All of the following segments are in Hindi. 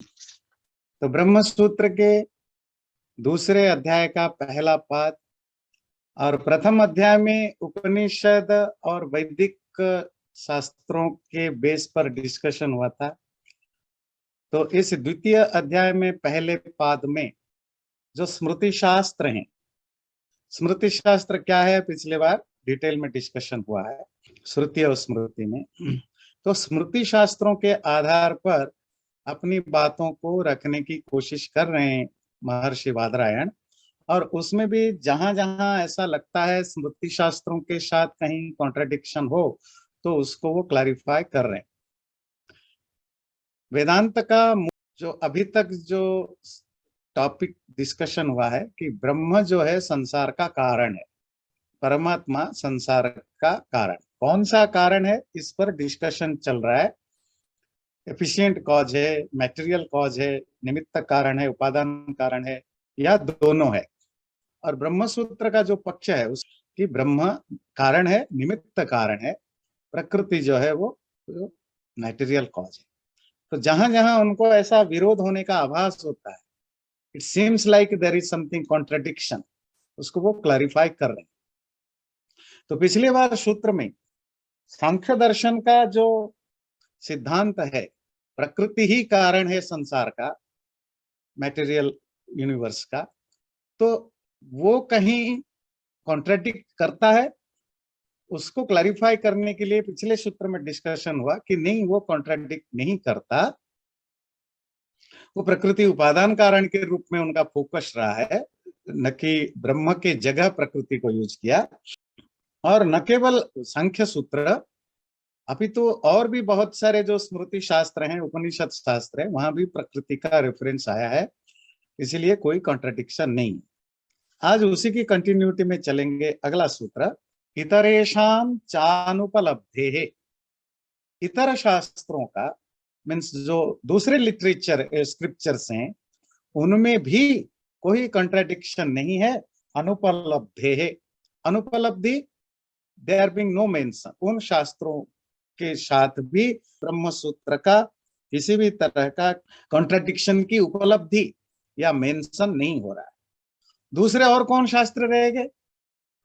तो ब्रह्म सूत्र के दूसरे अध्याय का पहला पाद और प्रथम अध्याय में उपनिषद और वैदिक शास्त्रों के बेस पर डिस्कशन हुआ था। तो इस द्वितीय अध्याय में पहले पाद में जो स्मृति शास्त्र हैं, स्मृति शास्त्र क्या है पिछले बार डिटेल में डिस्कशन हुआ है श्रुति और स्मृति में। तो स्मृति शास्त्रों के आधार पर अपनी बातों को रखने की कोशिश कर रहे हैं महर्षि बादरायण, और उसमें भी जहां जहां ऐसा लगता है स्मृति शास्त्रों के साथ कहीं कॉन्ट्रडिक्शन हो तो उसको वो क्लैरिफाई कर रहे हैं। वेदांत का जो अभी तक जो टॉपिक डिस्कशन हुआ है कि ब्रह्म जो है संसार का कारण है, परमात्मा संसार का कारण। कौन सा कारण है इस पर डिस्कशन चल रहा है। एफिशिएंट कॉज है, मटेरियल कॉज है, निमित्त कारण है, उपादान कारण है, या दोनों है। और ब्रह्म सूत्र का जो पक्ष है उसकी ब्रह्म कारण है, निमित्त कारण है, प्रकृति जो है वो मटेरियल कॉज है। तो जहां जहां उनको ऐसा विरोध होने का आभास होता है, it seems like there is something contradiction, उसको वो क्लैरिफाई कर रहे हैं। तो पिछली बार सूत्र में सांख्य दर्शन का जो सिद्धांत है, प्रकृति ही कारण है संसार का, मटेरियल यूनिवर्स का, तो वो कहीं कॉन्ट्रडिक्ट करता है। उसको क्लैरिफाई करने के लिए पिछले सूत्र में डिस्कशन हुआ कि नहीं, वो कॉन्ट्रडिक्ट नहीं करता, वो प्रकृति उपादान कारण के रूप में उनका फोकस रहा है, न कि ब्रह्म के जगह प्रकृति को यूज किया। और न केवल सांख्य सूत्र, अभी तो और भी बहुत सारे जो स्मृति शास्त्र हैं, उपनिषद शास्त्र है, वहां भी प्रकृति का रेफरेंस आया है, इसलिए कोई कॉन्ट्रडिक्शन नहीं। आज उसी की कंटिन्यूटी में चलेंगे। अगला सूत्र, इतरेषां चानुपलब्धेः। इतर शास्त्रों का मीन्स जो दूसरे लिटरेचर स्क्रिप्चर्स हैं उनमें भी कोई कंट्राडिक्शन नहीं है। अनुपलब्धेः, अनुपलब्धि, देयर बीइंग नो मेंशन, उन शास्त्रों के साथ भी ब्रह्म सूत्र का किसी भी तरह का कॉन्ट्रडिक्शन की उपलब्धि या मेंशन नहीं हो रहा है। दूसरे और कौन शास्त्र रह गए?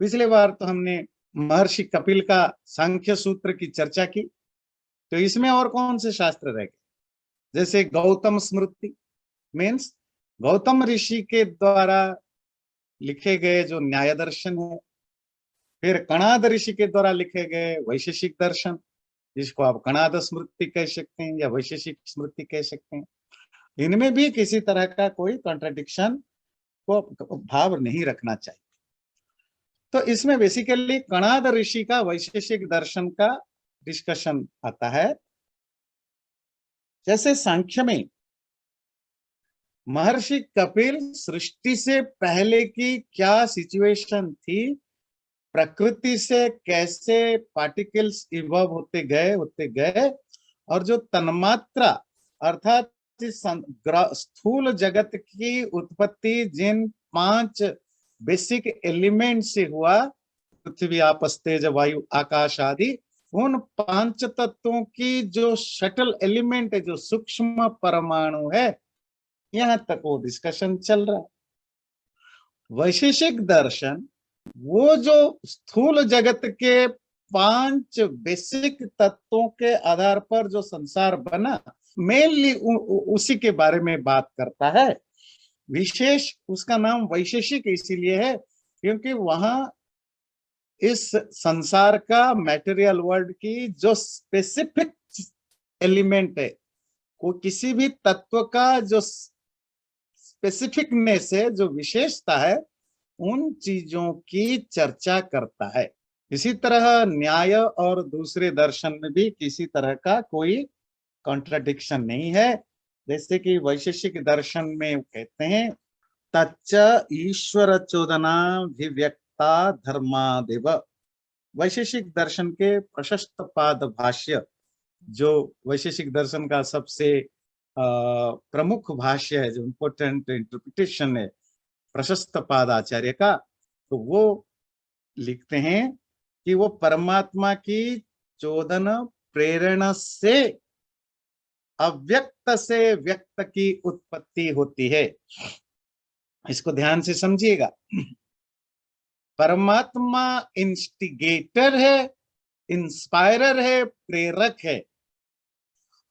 पिछले बार तो हमने महर्षि कपिल का सांख्य सूत्र की चर्चा की, तो इसमें और कौन से शास्त्र रह गए? जैसे गौतम स्मृति मीन्स गौतम ऋषि के द्वारा लिखे गए जो न्याय दर्शन है, फिर कणाद ऋषि के द्वारा लिखे गए वैशेषिक दर्शन, जिसको आप कणाद स्मृति कह सकते हैं या वैशेषिक स्मृति कह सकते हैं, इनमें भी किसी तरह का कोई कॉन्ट्रडिक्शन को भाव नहीं रखना चाहिए। तो इसमें बेसिकली कणाद ऋषि का वैशेषिक दर्शन का डिस्कशन आता है। जैसे सांख्य में महर्षि कपिल सृष्टि से पहले की क्या सिचुएशन थी, प्रकृति से कैसे पार्टिकल्स इवॉल्व होते गए, और जो तन्मात्रा अर्थात स्थूल जगत की उत्पत्ति जिन 5 बेसिक एलिमेंट से हुआ, पृथ्वी आपस तेज वायु आकाश आदि, उन 5 तत्वों की जो शटल एलिमेंट है, जो सूक्ष्म परमाणु है, यहां तक वो डिस्कशन चल रहा है। वैशेषिक दर्शन वो जो स्थूल जगत के 5 बेसिक तत्वों के आधार पर जो संसार बना, मेनली उसी के बारे में बात करता है। विशेष उसका नाम वैशेषिक इसीलिए है क्योंकि वहां इस संसार का मटेरियल वर्ल्ड की जो स्पेसिफिक एलिमेंट है, वो किसी भी तत्व का जो स्पेसिफिकनेस है, जो विशेषता है, उन चीजों की चर्चा करता है। इसी तरह न्याय और दूसरे दर्शन में भी किसी तरह का कोई कॉन्ट्रडिक्शन नहीं है। जैसे कि वैशेषिक दर्शन में कहते हैं, तच्च ईश्वर चोदनाभिव्यक्ता धर्मादेव। वैशेषिक दर्शन के प्रशस्त पाद भाष्य, जो वैशेषिक दर्शन का सबसे प्रमुख भाष्य है, जो इम्पोर्टेंट इंटरप्रिटेशन है प्रशस्त पाद आचार्य का, तो वो लिखते हैं कि वो परमात्मा की चोदन प्रेरणा से अव्यक्त से व्यक्त की उत्पत्ति होती है। इसको ध्यान से समझिएगा। परमात्मा इंस्टिगेटर है, इंस्पायरर है, प्रेरक है।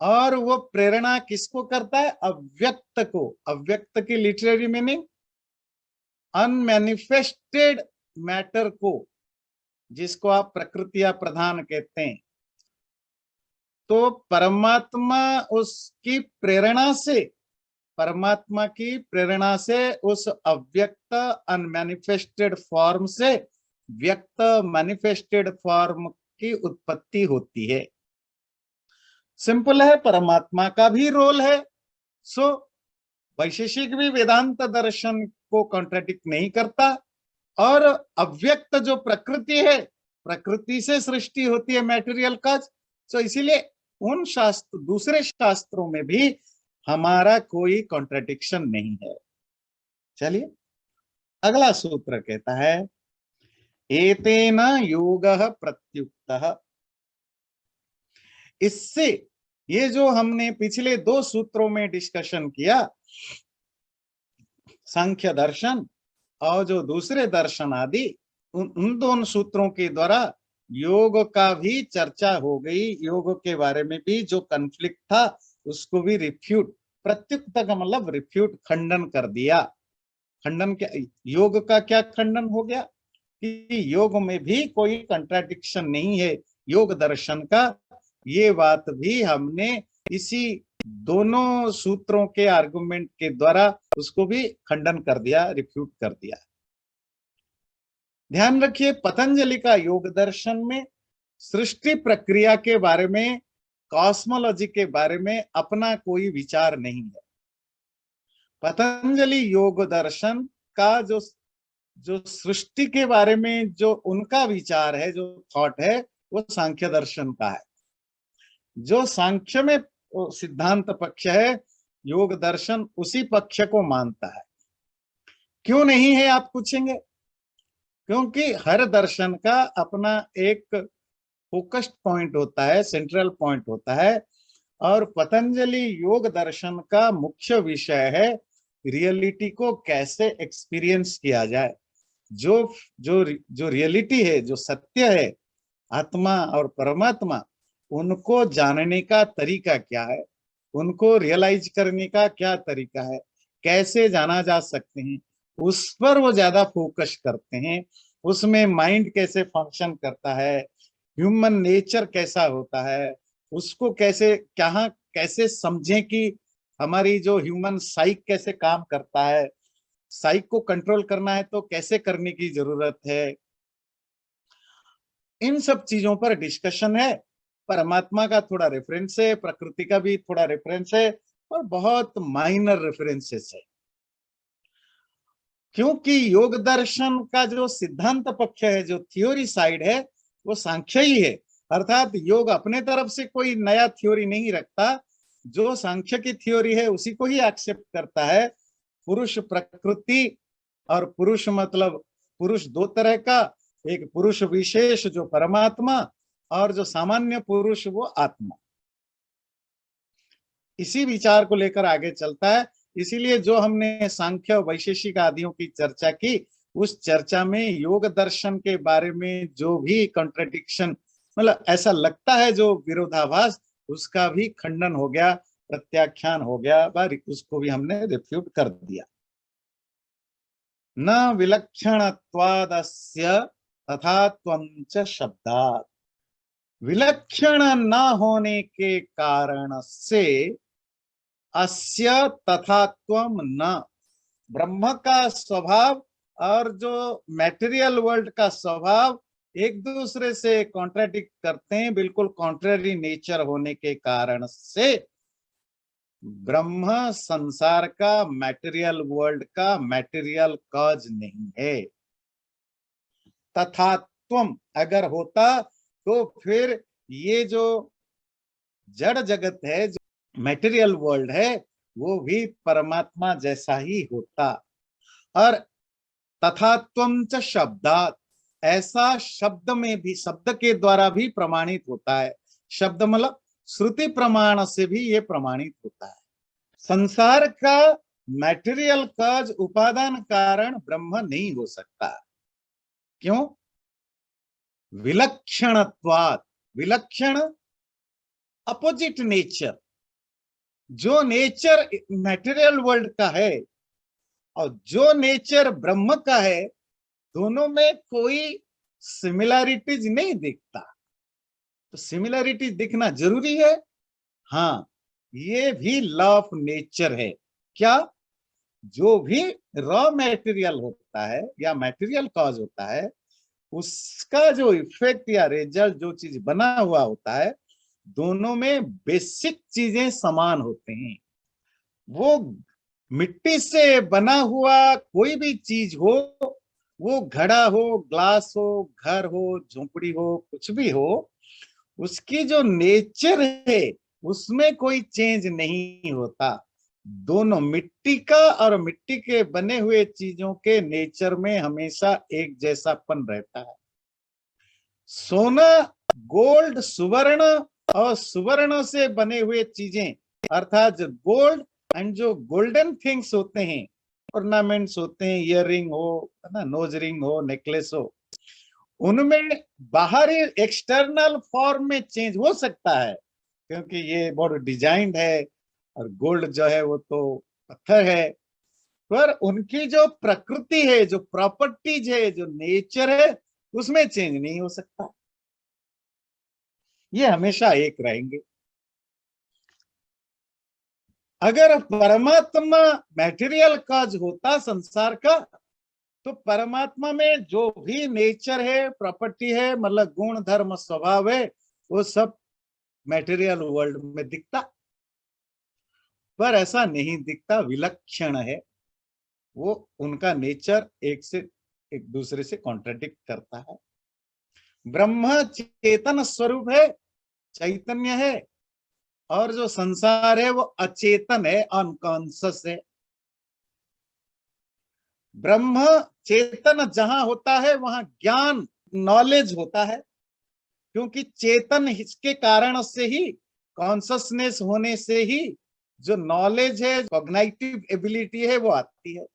और वो प्रेरणा किसको करता है? अव्यक्त को। अव्यक्त की लिटरेरी मीनिंग अनमैनिफेस्टेड मैटर को, जिसको आप प्रकृति या प्रधान कहते हैं। तो परमात्मा उसकी प्रेरणा से, परमात्मा की प्रेरणा से उस अव्यक्त अनमैनिफेस्टेड फॉर्म से व्यक्त मैनिफेस्टेड फॉर्म की उत्पत्ति होती है। सिंपल है, परमात्मा का भी रोल है। सो वैशेषिक भी वेदांत दर्शन को कॉन्ट्रडिक्ट नहीं करता। और अव्यक्त जो प्रकृति है, प्रकृति से सृष्टि होती है, मैटेरियल काज। सो इसीलिए उन शास्त्र, दूसरे शास्त्रों में भी हमारा कोई कॉन्ट्रडिक्शन नहीं है। चलिए अगला सूत्र कहता है, एतेन योगः प्रत्युक्तः। इससे, ये जो हमने पिछले 2 सूत्रों में डिस्कशन किया, सांख्य दर्शन और जो दूसरे दर्शन आदि, उन दोनों सूत्रों के द्वारा योग का भी चर्चा हो गई। योग के बारे में भी जो कन्फ्लिक्ट था उसको भी रिफ्यूट, प्रत्युक्त का मतलब रिफ्यूट, खंडन कर दिया। खंडन क्या, योग का क्या खंडन हो गया कि योग में भी कोई कंट्राडिक्शन नहीं है योग दर्शन का। ये बात भी हमने इसी दोनों सूत्रों के आर्गुमेंट के द्वारा उसको भी खंडन कर दिया, रिफ्यूट कर दिया। ध्यान रखिए, पतंजलि का योग दर्शन में सृष्टि प्रक्रिया के बारे में, कॉस्मोलॉजी के बारे में अपना कोई विचार नहीं है। पतंजलि योग दर्शन का जो सृष्टि के बारे में जो उनका विचार है, जो थॉट है, वो सांख्य दर्शन का है। जो सांख्य में सिद्धांत पक्ष है, योग दर्शन उसी पक्ष को मानता है। क्यों नहीं है आप पूछेंगे? क्योंकि हर दर्शन का अपना एक फोकस्ड पॉइंट होता है, सेंट्रल पॉइंट होता है। और पतंजलि योग दर्शन का मुख्य विषय है रियलिटी को कैसे एक्सपीरियंस किया जाए। जो जो जो रियलिटी है, जो सत्य है, आत्मा और परमात्मा, उनको जानने का तरीका क्या है, उनको रियलाइज करने का क्या तरीका है, कैसे जाना जा सकते हैं, उस पर वो ज्यादा फोकस करते हैं। उसमें माइंड कैसे फंक्शन करता है, ह्यूमन नेचर कैसा होता है, उसको कैसे कहाँ कैसे समझें कि हमारी जो ह्यूमन साइक कैसे काम करता है, साइक को कंट्रोल करना है तो कैसे करने की जरूरत है। इन सब चीजों पर डिस्कशन है। परमात्मा का थोड़ा रेफरेंस है, प्रकृति का भी थोड़ा रेफरेंस है, और बहुत माइनर रेफरेंसेस है। क्योंकि योग दर्शन का जो सिद्धांत पक्ष है, जो थ्योरी साइड है, वो सांख्य ही है। अर्थात योग अपने तरफ से कोई नया थ्योरी नहीं रखता, जो सांख्य की थ्योरी है उसी को ही एक्सेप्ट करता है। पुरुष प्रकृति, और पुरुष मतलब पुरुष 2 तरह का, एक पुरुष विशेष जो परमात्मा, और जो सामान्य पुरुष वो आत्मा। इसी विचार को लेकर आगे चलता है। इसीलिए जो हमने सांख्य वैशेषिक आदियों की चर्चा की, उस चर्चा में योग दर्शन के बारे में जो भी कॉन्ट्रडिक्शन, मतलब ऐसा लगता है जो विरोधाभास, उसका भी खंडन हो गया, प्रत्याख्यान हो गया, उसको भी हमने रिफ्यूट कर दिया। न विलक्षणत्वादस्य तथात्वं च शब्दात्। विलक्षण न होने के कारण से अस्य तथात्वम न, ब्रह्म का स्वभाव और जो मैटेरियल वर्ल्ड का स्वभाव एक दूसरे से कॉन्ट्राडिक्ट करते हैं, बिल्कुल कॉन्ट्ररी नेचर होने के कारण से ब्रह्म संसार का, मैटेरियल वर्ल्ड का मैटेरियल कॉज नहीं है। तथात्वम अगर होता तो फिर ये जो जड़ जगत है, जो मैटेरियल वर्ल्ड है, वो भी परमात्मा जैसा ही होता। और तथात्वम च शब्दात्, ऐसा शब्द में भी, शब्द के द्वारा भी प्रमाणित होता है। शब्द मतलब श्रुति प्रमाण से भी ये प्रमाणित होता है। संसार का मैटेरियल काज, उपादान कारण ब्रह्म नहीं हो सकता। क्यों? विलक्षणत्वात्, विलक्षण अपोजिट नेचर। जो नेचर मैटेरियल वर्ल्ड का है और जो नेचर ब्रह्म का है, दोनों में कोई सिमिलैरिटीज नहीं दिखता। तो सिमिलैरिटीज दिखना जरूरी है। हाँ, ये भी लॉ ऑफ नेचर है। क्या? जो भी रॉ मटेरियल होता है या मटेरियल कॉज होता है, उसका जो इफेक्ट या रिजल्ट, जो चीज बना हुआ होता है, दोनों में बेसिक चीजें समान होते हैं। वो मिट्टी से बना हुआ कोई भी चीज हो, वो घड़ा हो, ग्लास हो, घर हो, झोपड़ी हो, कुछ भी हो, उसकी जो नेचर है उसमें कोई चेंज नहीं होता। दोनों मिट्टी का और मिट्टी के बने हुए चीजों के नेचर में हमेशा एक जैसापन रहता है। सोना, गोल्ड, सुवर्ण और सुवर्ण से बने हुए चीजें, अर्थात जो गोल्ड एंड जो गोल्डन थिंग्स होते हैं, ऑर्नामेंट्स होते हैं, इयररिंग हो, है ना, नोज रिंग हो, नेकलेस हो, उनमें बाहरी एक्सटर्नल फॉर्म में चेंज हो सकता है, क्योंकि ये बहुत डिजाइंड है और गोल्ड जो है वो तो पत्थर है। पर उनकी जो प्रकृति है, जो प्रॉपर्टीज है, जो नेचर है, उसमें चेंज नहीं हो सकता। ये हमेशा एक रहेंगे। अगर परमात्मा मैटेरियल काज होता संसार का, तो परमात्मा में जो भी नेचर है, प्रॉपर्टी है, मतलब गुण, धर्म, स्वभाव है, वो सब मैटेरियल वर्ल्ड में दिखता। पर ऐसा नहीं दिखता, विलक्षण है। वो उनका नेचर एक दूसरे से कॉन्ट्राडिक्ट करता है। ब्रह्म चेतन स्वरूप है, चैतन्य है, और जो संसार है वो अचेतन है, अनकॉन्शियस है। ब्रह्म चेतन जहां होता है वहां ज्ञान, नॉलेज होता है, क्योंकि चेतन इसके कारण से ही, कॉन्शियसनेस होने से ही जो नॉलेज है, कॉग्निटिव एबिलिटी है, वो आती है।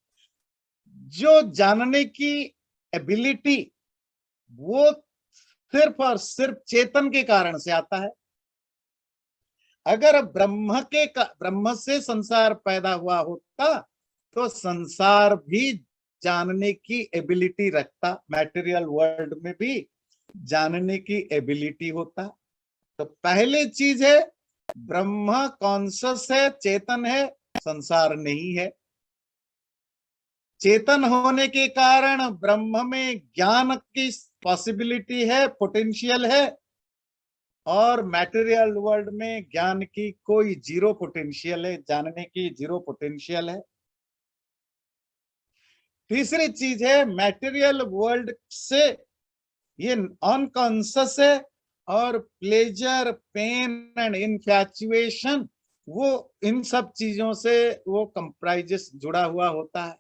जो जानने की एबिलिटी, वो सिर्फ और सिर्फ चेतन के कारण से आता है। अगर ब्रह्म से संसार पैदा हुआ होता, तो संसार भी जानने की एबिलिटी रखता, मैटेरियल वर्ल्ड में भी जानने की एबिलिटी होता। तो पहले चीज है, ब्रह्म कॉन्शियस है, चेतन है, संसार नहीं है। चेतन होने के कारण ब्रह्म में ज्ञान की पॉसिबिलिटी है, पोटेंशियल है, और मैटेरियल वर्ल्ड में ज्ञान की कोई जीरो पोटेंशियल है, जानने की जीरो पोटेंशियल है। तीसरी चीज है, मैटेरियल वर्ल्ड से ये अनकॉन्शियस है, और प्लेजर, पेन एंड इन्फैचुएशन, वो इन सब चीजों से वो कंप्राइजेस जुड़ा हुआ होता है।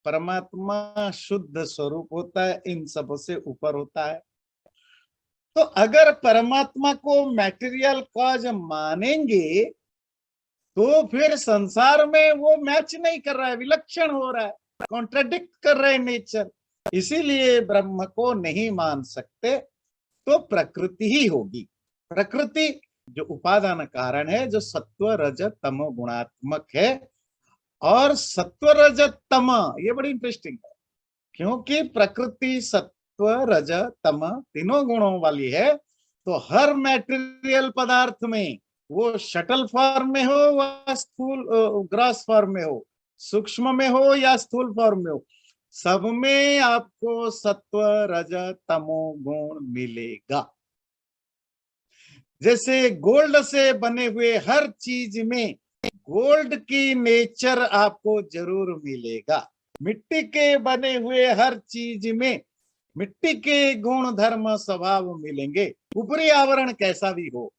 परमात्मा शुद्ध स्वरूप होता है, इन सब से ऊपर होता है। तो अगर परमात्मा को मैटेरियल कॉज मानेंगे, तो फिर संसार में वो मैच नहीं कर रहा है, विलक्षण हो रहा है, कॉन्ट्राडिक्ट कर रहे हैं नेचर। इसीलिए ब्रह्म को नहीं मान सकते, तो प्रकृति ही होगी। प्रकृति जो उपादान कारण है, जो सत्व रज तमो गुणात्मक है, और सत्व रज तम, ये बड़ी इंटरेस्टिंग है, क्योंकि प्रकृति सत्व रज तम तीनों गुणों वाली है। तो हर मैटेरियल पदार्थ में, वो शटल फॉर्म में हो या स्थूल ग्रॉस फॉर्म में हो, सूक्ष्म में हो या स्थूल फॉर्म में हो, सब में आपको सत्व रज तमो गुण मिलेगा। जैसे गोल्ड से बने हुए हर चीज में गोल्ड की नेचर आपको जरूर मिलेगा। मिट्टी के बने हुए हर चीज में मिट्टी के गुण, धर्म, स्वभाव मिलेंगे, ऊपरी आवरण कैसा भी हो।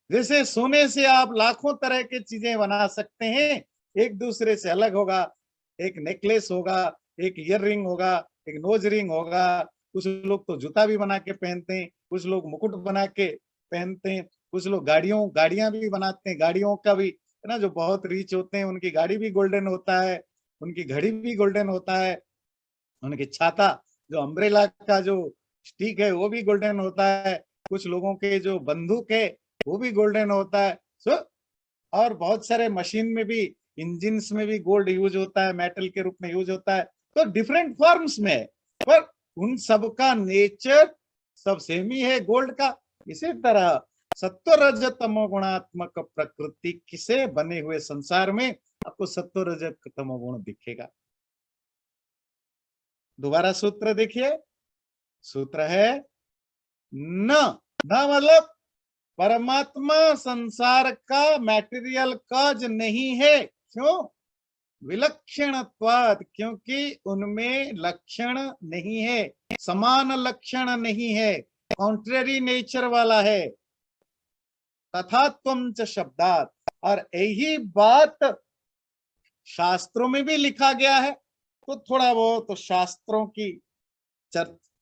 जैसे सोने से आप लाखों तरह की चीजें बना सकते हैं, एक दूसरे से अलग होगा। एक नेकलेस होगा, एक ईयर रिंग होगा, एक नोज रिंग होगा, कुछ लोग तो जूता भी बना के पहनते हैं, कुछ लोग मुकुट बना के पहनते हैं, कुछ लोग गाड़ियां भी बनाते हैं, गाड़ियों का भी है ना, जो बहुत रिच होते हैं उनकी गाड़ी भी गोल्डन होता है, उनकी घड़ी भी गोल्डन होता है, उनकी छाता जो अम्ब्रेला का जो स्टिक है वो भी गोल्डन होता है, कुछ लोगों के जो बंदूक है वो भी गोल्डन होता है। सो और बहुत सारे मशीन में भी, इंजिन्स में भी गोल्ड यूज होता है, मेटल के रूप में यूज होता है, तो डिफरेंट फॉर्म्स में, पर उन सब का नेचर सब सेम ही है गोल्ड का। इसी तरह सत्व रज तमो गुणात्मक प्रकृति किसे बने हुए संसार में आपको सत्व रज तमो गुण दिखेगा। दोबारा सूत्र देखिए, सूत्र है न मतलब परमात्मा संसार का मैटेरियल काज नहीं है। क्यों? विलक्षणत्वाद, क्योंकि उनमें लक्षण नहीं है, समान लक्षण नहीं है, कॉन्ट्रेरी नेचर वाला है। तथात्वं च शब्दात, और यही बात शास्त्रों में भी लिखा गया है। तो थोड़ा बहुत तो शास्त्रों की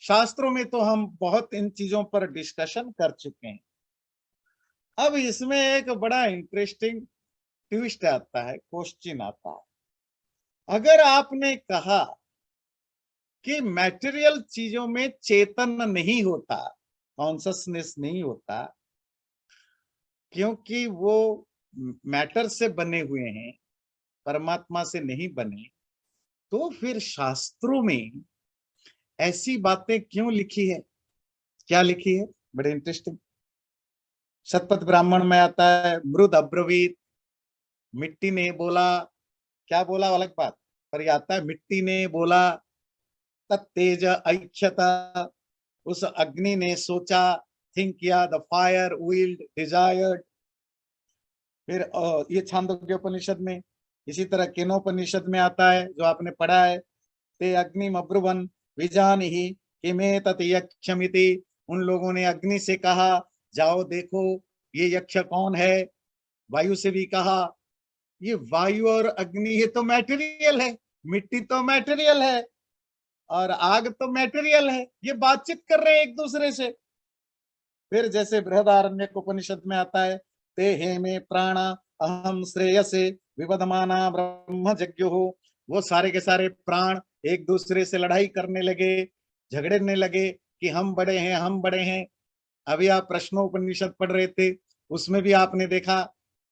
शास्त्रों में तो हम बहुत इन चीजों पर डिस्कशन कर चुके हैं। अब इसमें एक बड़ा इंटरेस्टिंग ट्विस्ट आता है, क्वेश्चन आता है। अगर आपने कहा कि मैटेरियल चीजों में चेतन नहीं होता, कॉन्शसनेस नहीं होता, क्योंकि वो मैटर से बने हुए हैं, परमात्मा से नहीं बने, तो फिर शास्त्रों में ऐसी बातें क्यों लिखी है? क्या लिखी है? बड़े इंटरेस्टिंग। शतपथ ब्राह्मण में आता है, मृद अब्रवीत, मिट्टी ने बोला। क्या बोला अलग बात, पर यह आता है मिट्टी ने बोला, तत्तेज ऐक्षता, उस अग्नि ने सोचा, थिंक किया, द फायर विल्ड डिजायर्ड। फिर ये छांदोग्य उपनिषद में, इसी तरह केनोपनिषद में आता है जो आपने पढ़ा है, ते अग्निम अब्रुवन विजान ही किमे तत् यक्षमिति। उन लोगों ने अग्नि से कहा जाओ देखो ये यक्ष कौन है। वायु से भी कहा, ये वायु और अग्नि ये तो मैटेरियल है, मिट्टी तो मैटेरियल है और आग तो मैटेरियल है, ये बातचीत कर रहे हैं एक दूसरे से। फिर जैसे बृहदारण्यक उपनिषद में आता है, ते हे में प्राणा अहम श्रेयसे विवदमाना ब्रह्म यज्ञ हो। वो सारे के सारे प्राण एक दूसरे से लड़ाई करने लगे, झगड़ने लगे कि हम बड़े हैं, हम बड़े हैं। अभी आप प्रश्नोपनिषद पढ़ रहे थे, उसमें भी आपने देखा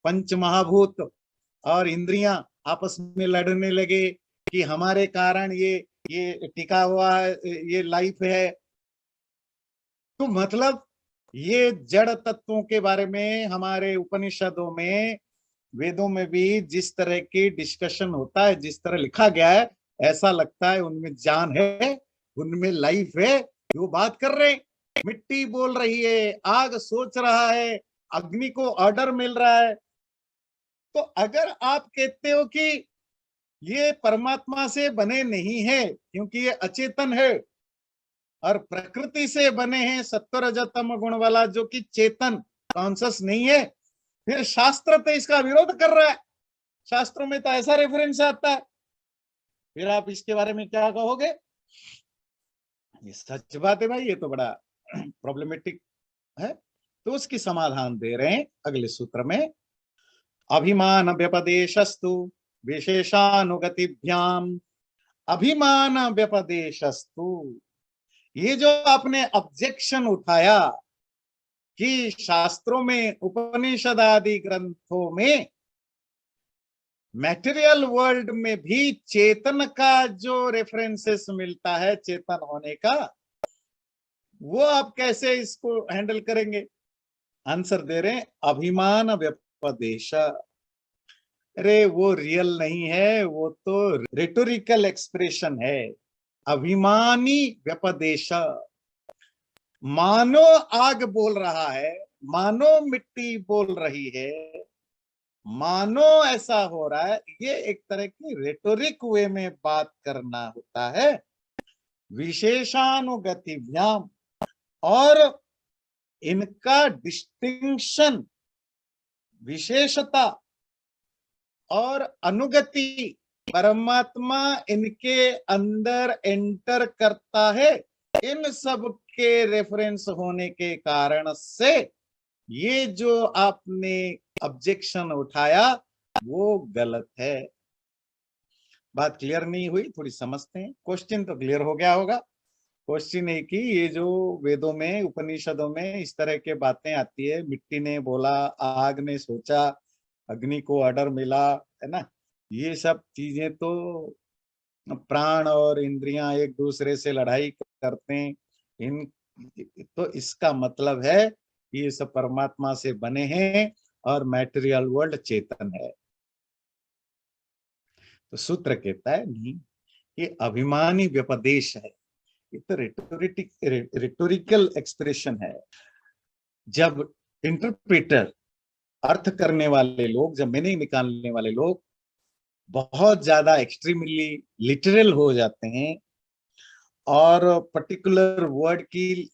पंच महाभूत और इंद्रियां आपस में लड़ने लगे कि हमारे कारण ये टिका हुआ है, ये लाइफ है। तो मतलब ये जड़ तत्वों के बारे में हमारे उपनिषदों में, वेदों में भी जिस तरह की डिस्कशन होता है, जिस तरह लिखा गया है, ऐसा लगता है उनमें जान है, उनमें लाइफ है। वो बात कर रहे हैं, मिट्टी बोल रही है, आग सोच रहा है, अग्नि को ऑर्डर मिल रहा है। तो अगर आप कहते हो कि ये परमात्मा से बने नहीं है क्योंकि ये अचेतन है, और प्रकृति से बने हैं सत्व रज तम गुण वाला जो कि चेतन कॉन्शियस नहीं है, फिर शास्त्र तो इसका विरोध कर रहा है। शास्त्रों में तो ऐसा रेफरेंस आता है, फिर आप इसके बारे में क्या कहोगे? ये सच बात है भाई, ये तो बड़ा प्रॉब्लमेटिक है। तो उसकी समाधान दे रहे हैं अगले सूत्र में, अभिमान व्यपदेशस्तु विशेषानुगतिभ्याम। अभिमान व्यपदेशस्तु, ये जो आपने ऑब्जेक्शन उठाया कि शास्त्रों में, उपनिषद आदि ग्रंथों में मैटेरियल वर्ल्ड में भी चेतन का जो रेफरेंसेस मिलता है, चेतन होने का, वो आप कैसे इसको हैंडल करेंगे? आंसर दे रहे हैं, अभिमान व्यपदेश। अरे वो रियल नहीं है, वो तो रेटोरिकल एक्सप्रेशन है। अभिमानी व्यपदेश, मानो आग बोल रहा है, मानो मिट्टी बोल रही है, मानो ऐसा हो रहा है, ये एक तरह की रेटोरिक वे में बात करना होता है। विशेषानुगतिभ्याम, और इनका डिस्टिंक्शन, विशेषता और अनुगति, परमात्मा इनके अंदर एंटर करता है, इन सब के रेफरेंस होने के कारण से ये जो आपने ऑब्जेक्शन उठाया वो गलत है। बात क्लियर नहीं हुई, थोड़ी समझते हैं। क्वेश्चन तो क्लियर हो गया होगा। क्वेश्चन है कि ये जो वेदों में उपनिषदों में इस तरह के बातें आती है, मिट्टी ने बोला, आग ने सोचा, अग्नि को ऑर्डर मिला, है ना, ये सब चीजें तो प्राण और इंद्रियां एक दूसरे से लड़ाई करते हैं। इन तो इसका मतलब है कि ये सब परमात्मा से बने हैं और मैटेरियल वर्ल्ड चेतन है। तो सूत्र कहता है नहीं, ये अभिमानी व्यपदेश है, ये तो रिटोरिकल एक्सप्रेशन है। जब इंटरप्रेटर, अर्थ करने वाले लोग, जब मीनिंग निकालने वाले लोग बहुत ज्यादा एक्सट्रीमली लिटरल हो जाते हैं और पर्टिकुलर वर्ड की,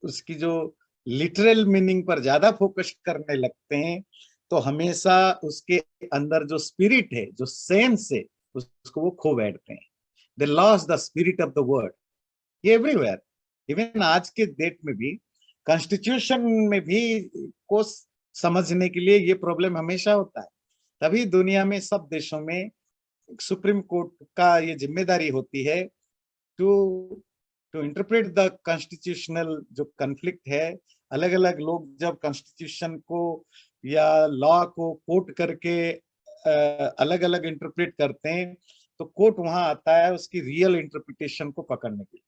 उसकी जो लिटरल मीनिंग पर ज्यादा फोकस करने लगते हैं, तो हमेशा उसके अंदर जो स्पिरिट है, जो सेंस है, उसको वो खो बैठते हैं। They loss the spirit of the word. ये एवरीवेयर, इवन आज के डेट में भी, कॉन्स्टिट्यूशन में भी को समझने के लिए ये प्रॉब्लम हमेशा होता है। तभी दुनिया में सब देशों में सुप्रीम कोर्ट का ये जिम्मेदारी होती है to to interpret the constitutional जो कॉन्फ्लिक्ट है। अलग अलग लोग जब कॉन्स्टिट्यूशन को या लॉ को कोट करके अलग अलग इंटरप्रेट करते हैं, तो कोर्ट वहां आता है उसकी रियल इंटरप्रिटेशन को पकड़ने के लिए।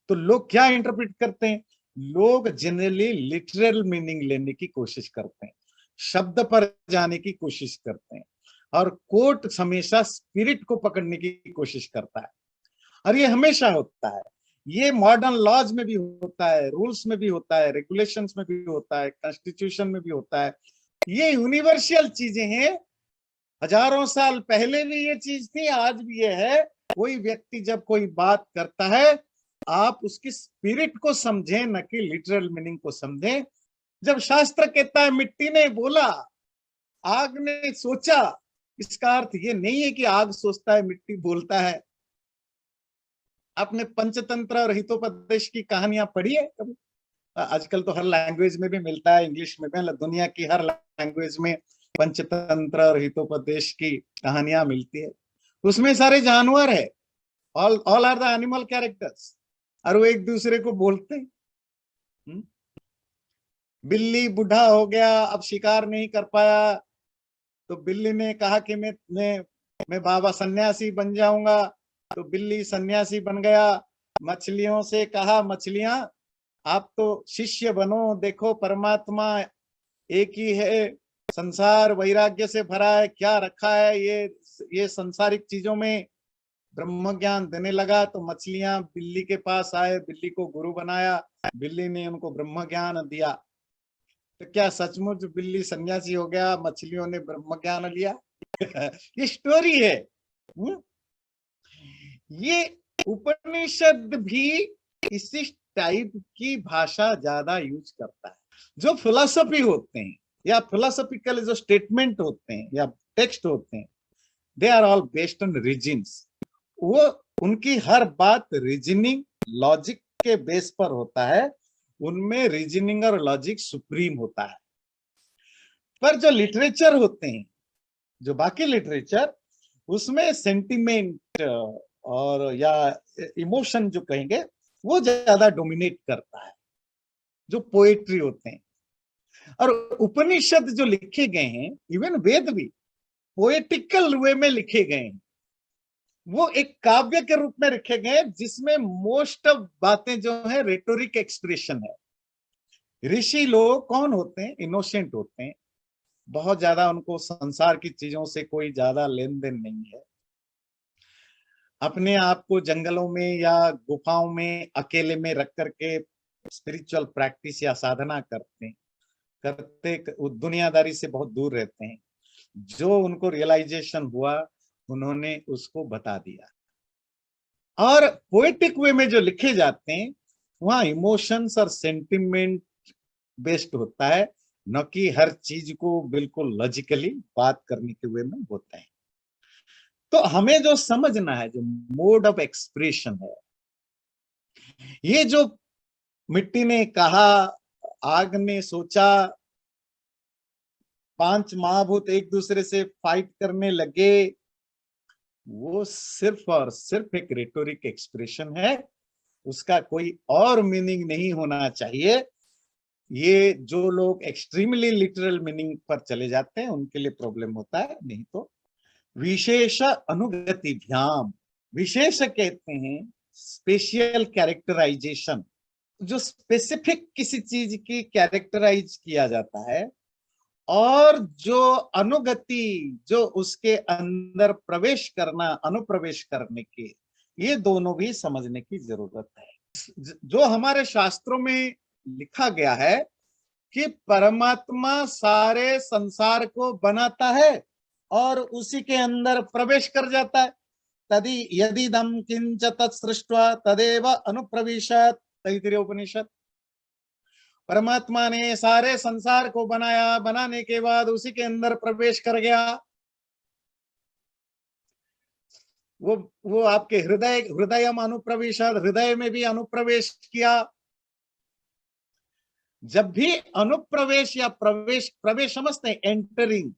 तो लोग क्या इंटरप्रेट करते हैं? लोग जनरली लिटरल मीनिंग लेने की कोशिश करते हैं, शब्द पर जाने की कोशिश करते हैं, और कोर्ट हमेशा स्पिरिट को पकड़ने की कोशिश करता है। और ये हमेशा होता है, ये मॉडर्न लॉज में भी होता है, रूल्स में भी होता है, रेगुलेशंस में भी होता है, कॉन्स्टिट्यूशन में भी होता है। ये यूनिवर्सल चीजें हैं। हजारों साल पहले भी ये चीज थी, आज भी ये है। कोई व्यक्ति जब कोई बात करता है, आप उसकी स्पिरिट को समझें, न कि लिटरल मीनिंग को समझें। जब शास्त्र कहता है मिट्टी ने बोला, आग ने सोचा, इसका अर्थ ये नहीं है कि आग सोचता है, मिट्टी बोलता है। आपने पंचतंत्र और हितोपदेश की कहानियां पढ़ी है कभी? आजकल तो हर लैंग्वेज में भी मिलता है, इंग्लिश में भी, दुनिया की हर लैंग्वेज में पंचतंत्र और हितोपदेश की कहानियां मिलती है। उसमें सारे जानवर है, all are the animal characters, और वो एक दूसरे को बोलते हैं। बिल्ली बूढ़ा हो गया, अब शिकार नहीं कर पाया, तो बिल्ली ने कहा कि मैं बाबा सन्यासी बन जाऊंगा। तो बिल्ली सन्यासी बन गया। मछलियों से कहा, मछलियां आप तो शिष्य बनो, देखो परमात्मा एक ही है, संसार वैराग्य से भरा है, क्या रखा है ये संसारिक चीजों में। ब्रह्म ज्ञान देने लगा तो मछलियां बिल्ली के पास आए, बिल्ली को गुरु बनाया, बिल्ली ने उनको ब्रह्म ज्ञान दिया। तो क्या सचमुच बिल्ली सन्यासी हो गया, मछलियों ने ब्रह्म ज्ञान लिया? ये स्टोरी है। ये उपनिषद भी इसी टाइप की भाषा ज्यादा यूज करता है। जो फिलोसफी होते हैं या फिलोसफिकल जो स्टेटमेंट होते हैं या टेक्स्ट होते हैं, they are all based on reasoning. वो उनकी हर बात रीजनिंग लॉजिक के बेस पर होता है, उनमें रीजनिंग और लॉजिक सुप्रीम होता है। पर जो लिटरेचर होते हैं, जो बाकी लिटरेचर, उसमें सेंटिमेंट और या इमोशन जो कहेंगे, वो ज्यादा डोमिनेट करता है, जो पोएट्री होते हैं। और उपनिषद जो लिखे गए हैं, इवन वेद भी पोएटिकल वे में लिखे गए हैं। वो एक काव्य के रूप में लिखे गए, जिसमें मोस्ट ऑफ बातें जो है रेटोरिक एक्सप्रेशन है। ऋषि लोग कौन होते हैं? इनोसेंट होते हैं, बहुत ज्यादा उनको संसार की चीजों से कोई ज्यादा लेन देन नहीं है। अपने आप को जंगलों में या गुफाओं में अकेले में रख करके स्पिरिचुअल प्रैक्टिस या साधना करते दुनियादारी से बहुत दूर रहते हैं। जो उनको रियलाइजेशन हुआ, उन्होंने उसको बता दिया। और पोएटिक वे में जो लिखे जाते हैं, वहां इमोशंस और सेंटिमेंट बेस्ड होता है, न कि हर चीज को बिल्कुल लॉजिकली बात करने के वे में होता है। तो हमें जो समझना है, जो मोड ऑफ एक्सप्रेशन है, ये जो मिट्टी ने कहा, आग ने सोचा, 5 महाभूत एक दूसरे से फाइट करने लगे, वो सिर्फ और सिर्फ एक रेटोरिक एक्सप्रेशन है, उसका कोई और मीनिंग नहीं होना चाहिए। ये जो लोग एक्सट्रीमली लिटरल मीनिंग पर चले जाते हैं उनके लिए प्रॉब्लम होता है, नहीं तो विशेष अनुगतिभ्याम, विशेष कहते हैं स्पेशल कैरेक्टराइजेशन, जो स्पेसिफिक किसी चीज की कैरेक्टराइज किया जाता है, और जो अनुगति, जो उसके अंदर प्रवेश करना, अनुप्रवेश करने के, ये दोनों भी समझने की जरूरत है। जो हमारे शास्त्रों में लिखा गया है कि परमात्मा सारे संसार को बनाता है और उसी के अंदर प्रवेश कर जाता है। तदि यदिदं किंच तत्सृष्ट्वा तदेव अनुप्रविशत्, तैत्तिरीय उपनिषद। परमात्मा ने सारे संसार को बनाया, बनाने के बाद उसी के अंदर प्रवेश कर गया। वो आपके हृदयम अनुप्रविशत्, हृदय में भी अनुप्रवेश किया। जब भी अनुप्रवेश या प्रवेश समझते हैं, एंटरिंग,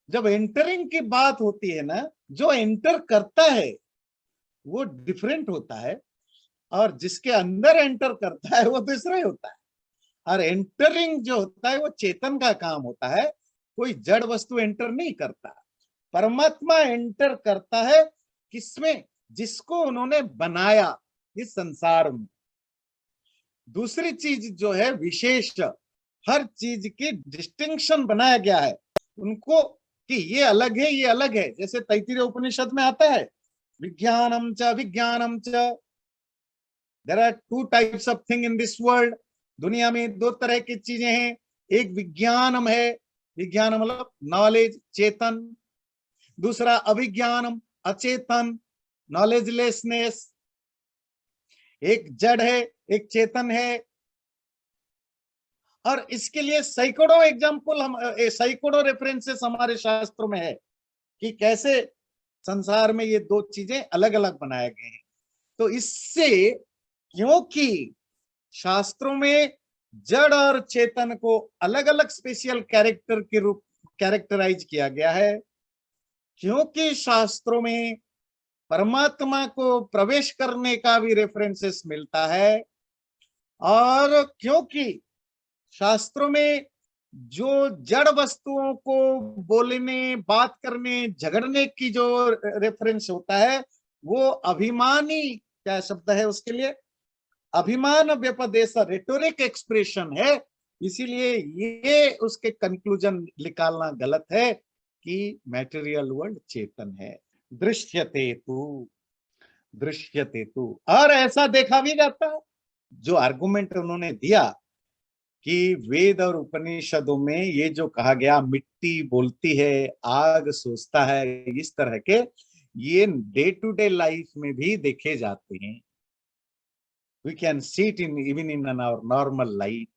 जब एंटरिंग की बात होती है ना, जो एंटर करता है वो डिफरेंट होता है, और जिसके अंदर एंटर करता है वो दूसरा ही होता है। और एंटरिंग जो होता है वो चेतन का काम होता है, कोई जड़ वस्तु एंटर नहीं करता। परमात्मा एंटर करता है किसमें? जिसको उन्होंने बनाया इस संसार में। दूसरी चीज जो है विशेष, हर चीज की डिस्टिंक्शन बनाया गया है उनको, कि ये अलग है, ये अलग है। जैसे तैत्तिरीय उपनिषद में आता है विज्ञानम च विज्ञानम च, there are 2 types of thing in this world. दुनिया में 2 तरह की चीजें हैं, एक विज्ञानम है, विज्ञान मतलब नॉलेज, चेतन। दूसरा अविज्ञानम, अचेतन, नॉलेजलेसनेस। एक जड़ है, एक चेतन है। और इसके लिए सैकड़ों एग्जाम्पल, सैकड़ों रेफरेंसेस हमारे शास्त्रों में है कि कैसे संसार में ये 2 चीजें अलग अलग बनाए गए हैं। तो इससे, क्योंकि शास्त्रों में जड़ और चेतन को अलग अलग स्पेशल कैरेक्टर के रूप कैरेक्टराइज किया गया है, क्योंकि शास्त्रों में परमात्मा को प्रवेश करने का भी रेफरेंसेस मिलता है, और क्योंकि शास्त्रों में जो जड़ वस्तुओं को बोलने, बात करने, झगड़ने की जो रेफरेंस होता है, वो अभिमानी, क्या शब्द है उसके लिए, अभिमान व्यपदेश, रेटोरिक एक्सप्रेशन है। इसीलिए ये उसके कंक्लूजन निकालना गलत है कि मैटेरियल वर्ल्ड चेतन है। दृश्यते तु, दृश्यते तु। और ऐसा देखा भी जाता है, जो आर्गुमेंट उन्होंने दिया कि वेद और उपनिषदों में ये जो कहा गया, मिट्टी बोलती है, आग सोचता है, इस तरह के ये डे टू डे लाइफ में भी देखे जाते हैं। We can see it even in our normal life.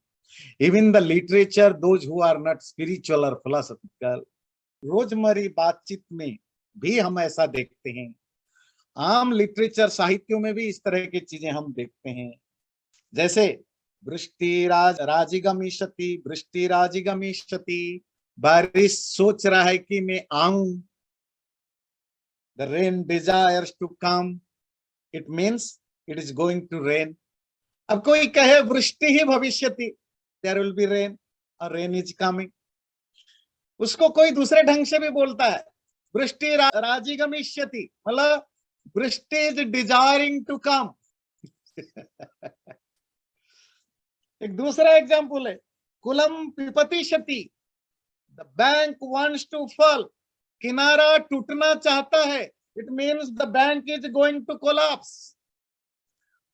Even the literature, those who are not spiritual or philosophical, रोजमर्रा बातचीत में भी हम ऐसा देखते हैं। आम लिटरेचर, साहित्यों में भी इस तरह की चीजें हम देखते हैं। जैसे वृष्टि राजिगमिष्यति, वृष्टि राजिगमिष्यति, बारिश सोच रहा है कि मैं आऊं। The rain desires to come, it means it is going to rain. अब कोई कहे वृष्टि ही भविष्यति, there will be rain, और rain is coming। उसको कोई दूसरे ढंग से भी बोलता है, वृष्टि राजिगमिष्यति, मतलब वृष्टि इज डिजायरिंग टू कम। एक दूसरा एग्जाम्पल है, कुलम पिपतिष्यति, the bank wants to fall, किनारा टूटना चाहता है, it means the bank is going to collapse.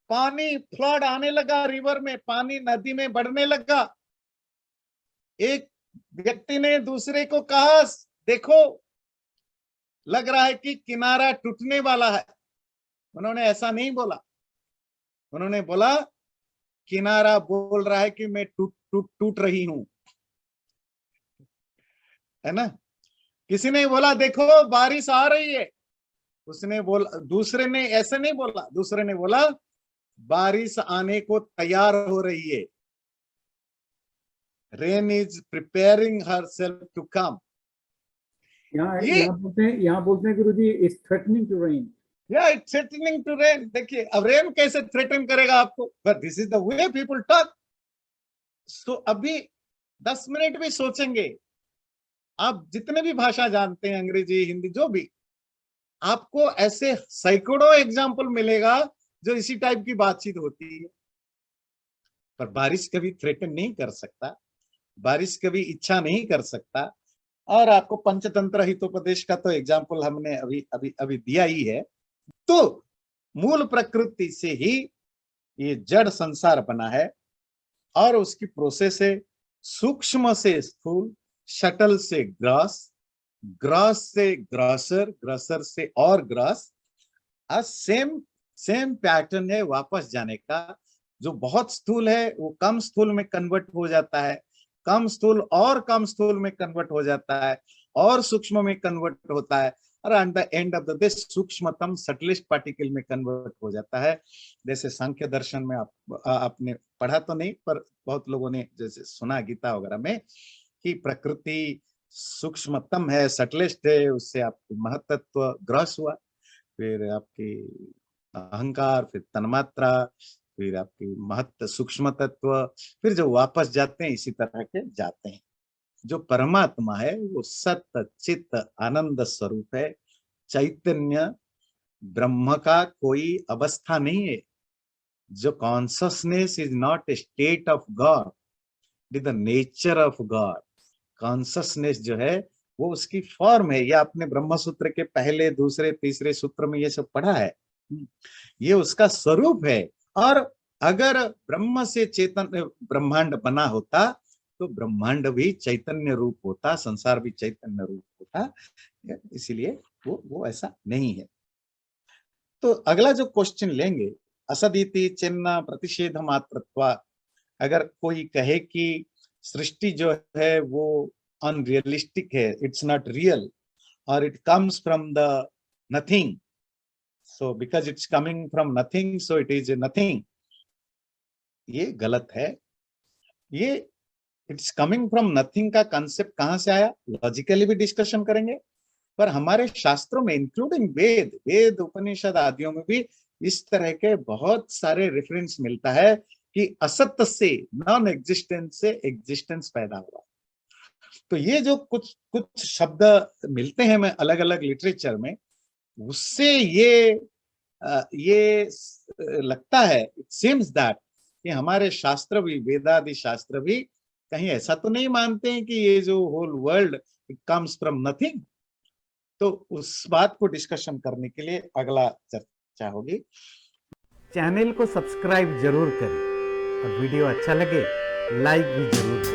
पानी फ्लड आने लगा, रिवर में पानी नदी में बढ़ने लगा। एक व्यक्ति ने दूसरे को कहा, देखो लग रहा है कि किनारा टूटने वाला है। उन्होंने ऐसा नहीं बोला, उन्होंने बोला किनारा बोल रहा है कि मैं टूट रही हूं, है ना। किसी ने बोला देखो बारिश आ रही है, उसने बोला, दूसरे ने ऐसे नहीं बोला, दूसरे ने बोला बारिश आने को तैयार हो रही है Rain is preparing herself to come. यहाँ बोलते हैं Guruji, is threatening to rain. Yeah, it's threatening to rain. देखिए अब रेन कैसे थ्रेटन करेगा आपको? But this is the way people talk. So अभी 10 मिनट भी सोचेंगे, आप जितने भी भाषा जानते हैं, अंग्रेजी, हिंदी, जो भी, आपको ऐसे सैकड़ों एग्जाम्पल मिलेगा जो इसी टाइप की बातचीत होती है. पर बारिश कभी थ्रेटन नहीं कर सकता, बारिश कभी इच्छा नहीं कर सकता. और आपको पंचतंत्र हितोपदेश का तो एग्जाम्पल हमने अभी अभी अभी दिया ही है. तो मूल प्रकृति से ही ये जड़ संसार बना है और उसकी प्रोसेस है सूक्ष्म से स्थूल, शटल से ग्रास, ग्रास से ग्रासर, ग्रासर से और ग्रास. सेम पैटर्न है वापस जाने का. जो बहुत स्थूल है वो कम स्थूल में कन्वर्ट हो जाता है, कम स्थूल और कम स्थूल में कन्वर्ट हो जाता है, और सूक्ष्म में कन्वर्ट होता है, और at the end of the day सूक्ष्मतम सटलेस्ट पार्टिकल में कन्वर्ट हो जाता है. जैसे सांख्य दर्शन में आपने पढ़ा तो नहीं, पर बहुत लोगों ने जैसे सुना गीता वगैरह में कि प्रकृति सूक्ष्मतम है, सटलेस्ट है, उससे आपकी महत्त्व ग्रस हुआ, फिर आपकी अहंकार, फिर तन्मात्रा, फिर आपकी महत्व सूक्ष्म तत्व, फिर जो वापस जाते हैं इसी तरह के जाते हैं. जो परमात्मा है वो सत्य चित्त आनंद स्वरूप है, चैतन्य. ब्रह्म का कोई अवस्था नहीं है. जो consciousness is not a state of God, it is the nature of God. Consciousness जो है वो उसकी फॉर्म है. ये आपने ब्रह्म सूत्र के पहले, दूसरे, तीसरे सूत्र में ये सब पढ़ा है. ये उसका स्वरूप है. और अगर ब्रह्म से चेतन ब्रह्मांड बना होता तो ब्रह्मांड भी चैतन्य रूप होता, संसार भी चैतन्य रूप होता. इसीलिए वो ऐसा नहीं है. तो अगला जो क्वेश्चन लेंगे, असदिति चिन्ह प्रतिषेध मात्रत्वा. अगर कोई कहे कि सृष्टि जो है वो अनरियलिस्टिक है, इट्स नॉट रियल, और it comes from the nothing, so because it's coming from nothing so it is nothing, ये गलत है. ये इट्स कमिंग फ्रॉम नथिंग का कंसेप्ट कहां से आया, लॉजिकली भी डिस्कशन करेंगे, पर हमारे शास्त्रों में इंक्लूडिंग वेद उपनिषद आदियों में भी इस तरह के बहुत सारे रेफरेंस मिलता है कि असत्य से, नॉन एग्जिस्टेंस से एग्जिस्टेंस पैदा हुआ. तो ये जो कुछ शब्द मिलते हैं में अलग अलग लिटरेचर में, उससे ये लगता है, इट सीम्स दैट कि हमारे शास्त्र भी, वेदादि शास्त्र भी कहीं ऐसा तो नहीं मानते हैं कि ये जो whole world it comes from nothing. तो उस बात को डिस्कशन करने के लिए अगला चर्चा होगी. चैनल को सब्सक्राइब जरूर करें और वीडियो अच्छा लगे लाइक भी जरूर करें.